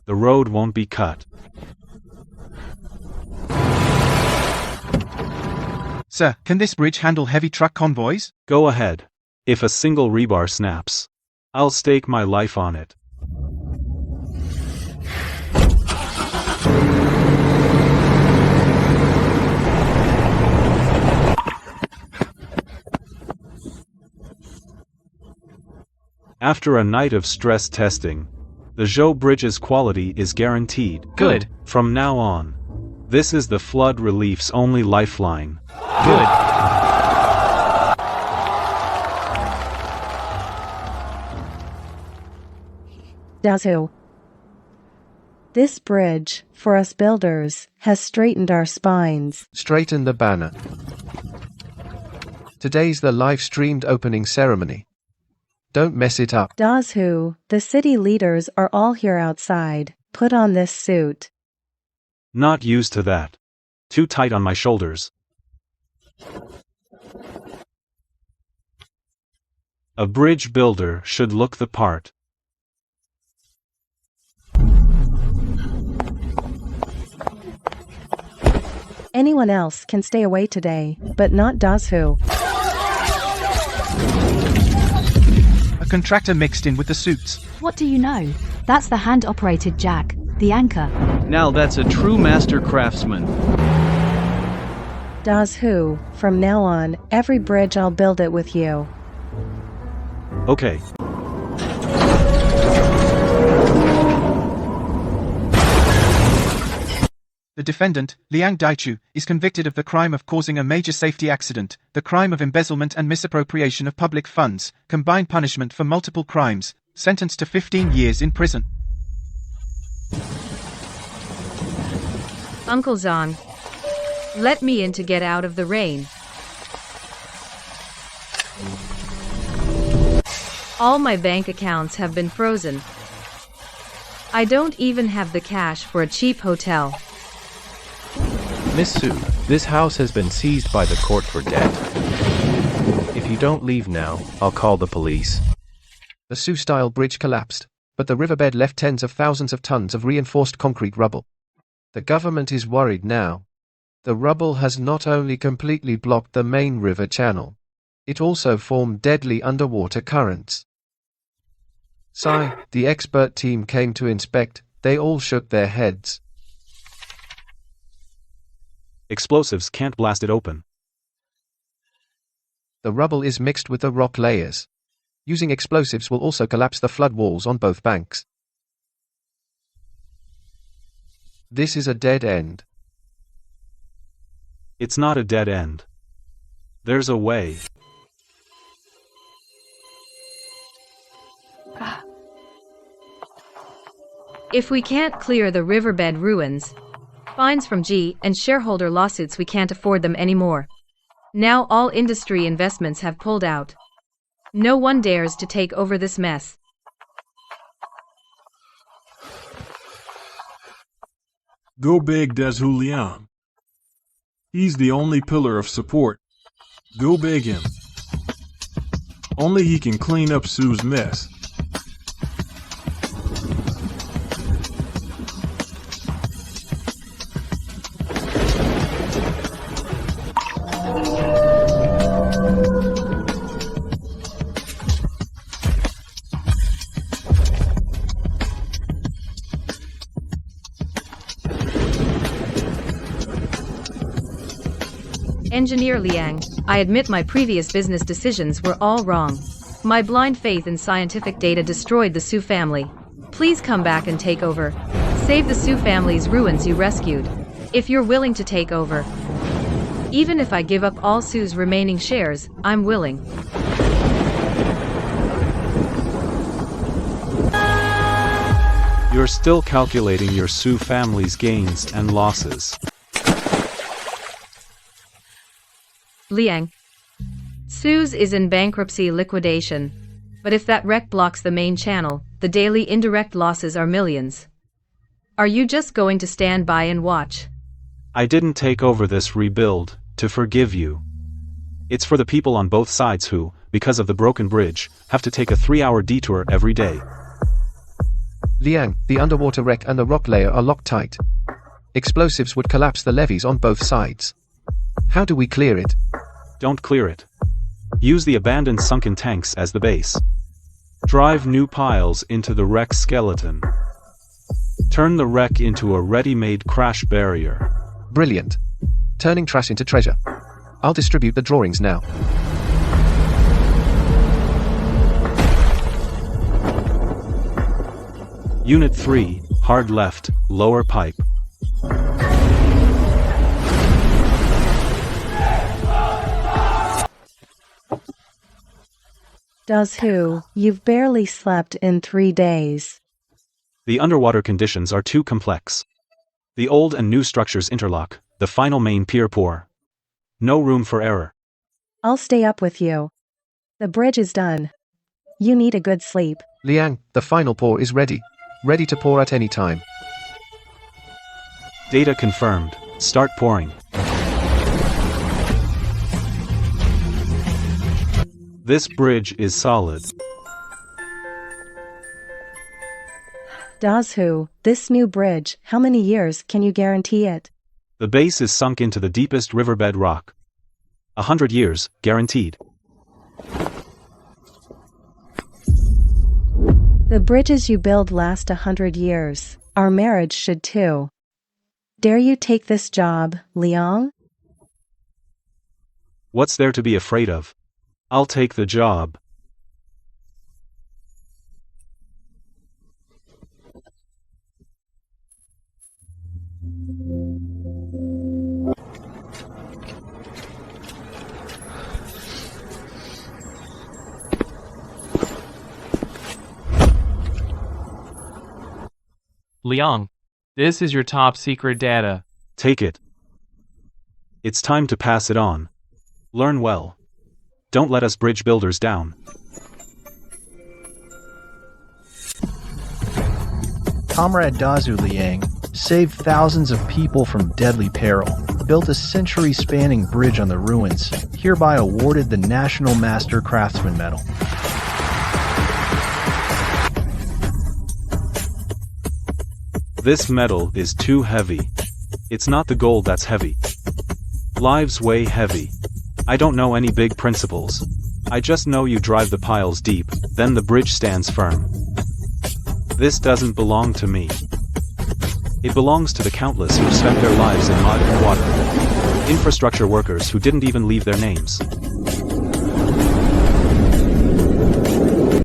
The road won't be cut. Sir, can this bridge handle heavy truck convoys? Go ahead. If a single rebar snaps, I'll stake my life on it. After a night of stress testing, the Zhou Bridge's quality is guaranteed. Good. From now on, this is the flood relief's only lifeline. Good. Dazu. This bridge, for us builders, has straightened our spines. Straighten the banner. Today's the live-streamed opening ceremony. Don't mess it up. Dazu, the city leaders are all here outside. Put on this suit. Not used to that. Too tight on my shoulders. A bridge builder should look the part. Anyone else can stay away today, but not Dazu. A contractor mixed in with the suits. What do you know? That's the hand-operated jack, the anchor. Now that's a true master craftsman. Dazu, from now on, every bridge I'll build it with you. Okay. The defendant, Liang Daichu, is convicted of the crime of causing a major safety accident, the crime of embezzlement and misappropriation of public funds, combined punishment for multiple crimes, sentenced to 15 years in prison. Uncle Zong, let me in to get out of the rain. All my bank accounts have been frozen. I don't even have the cash for a cheap hotel. Miss Sue, this house has been seized by the court for debt. If you don't leave now, I'll call the police. The Sioux-style bridge collapsed, but the riverbed left tens of thousands of tons of reinforced concrete rubble. The government is worried now. The rubble has not only completely blocked the main river channel, it also formed deadly underwater currents. The expert team came to inspect. They all shook their heads. Explosives can't blast it open. The rubble is mixed with the rock layers. Using explosives will also collapse the flood walls on both banks. This is a dead end. It's not a dead end. There's a way. If we can't clear the riverbed ruins, fines from G and shareholder lawsuits, we can't afford them anymore. Now all industry investments have pulled out. No one dares to take over this mess. Go beg Dasu Liang. He's the only pillar of support. Go beg him. Only he can clean up Sue's mess. Engineer Liang, I admit my previous business decisions were all wrong. My blind faith in scientific data destroyed the Su family. Please come back and take over. Save the Su family's ruins you rescued. If you're willing to take over. Even if I give up all Su's remaining shares, I'm willing. You're still calculating your Su family's gains and losses. Liang. Su's is in bankruptcy liquidation. But if that wreck blocks the main channel, the daily indirect losses are millions. Are you just going to stand by and watch? I didn't take over this rebuild to forgive you. It's for the people on both sides who, because of the broken bridge, have to take a 3-hour detour every day. Liang, the underwater wreck and the rock layer are locked tight. Explosives would collapse the levees on both sides. How do we clear it? Don't clear it. Use the abandoned sunken tanks as the base. Drive new piles into the wreck skeleton. Turn the wreck into a ready-made crash barrier. Brilliant. Turning trash into treasure. I'll distribute the drawings now. Unit 3, hard left, lower pipe. Dasu, you've barely slept in 3 days. The underwater conditions are too complex. The old and new structures interlock, the final main pier pour. No room for error. I'll stay up with you. The bridge is done. You need a good sleep. Liang, the final pour is ready. Ready to pour at any time. Data confirmed. Start pouring. This bridge is solid. Dasu, this new bridge, how many years can you guarantee it? The base is sunk into the deepest riverbed rock. 100 years, guaranteed. The bridges you build last 100 years. Our marriage should too. Dare you take this job, Liang? What's there to be afraid of? I'll take the job. Liang, this is your top secret data. Take it. It's time to pass it on. Learn well. Don't let us bridge builders down. Comrade Dasu Liang saved thousands of people from deadly peril, built a century-spanning bridge on the ruins, hereby awarded the National Master Craftsman Medal. This medal is too heavy. It's not the gold that's heavy. Lives weigh heavy. I don't know any big principles. I just know you drive the piles deep, then the bridge stands firm. This doesn't belong to me. It belongs to the countless who spent their lives in mud and water. Infrastructure workers who didn't even leave their names.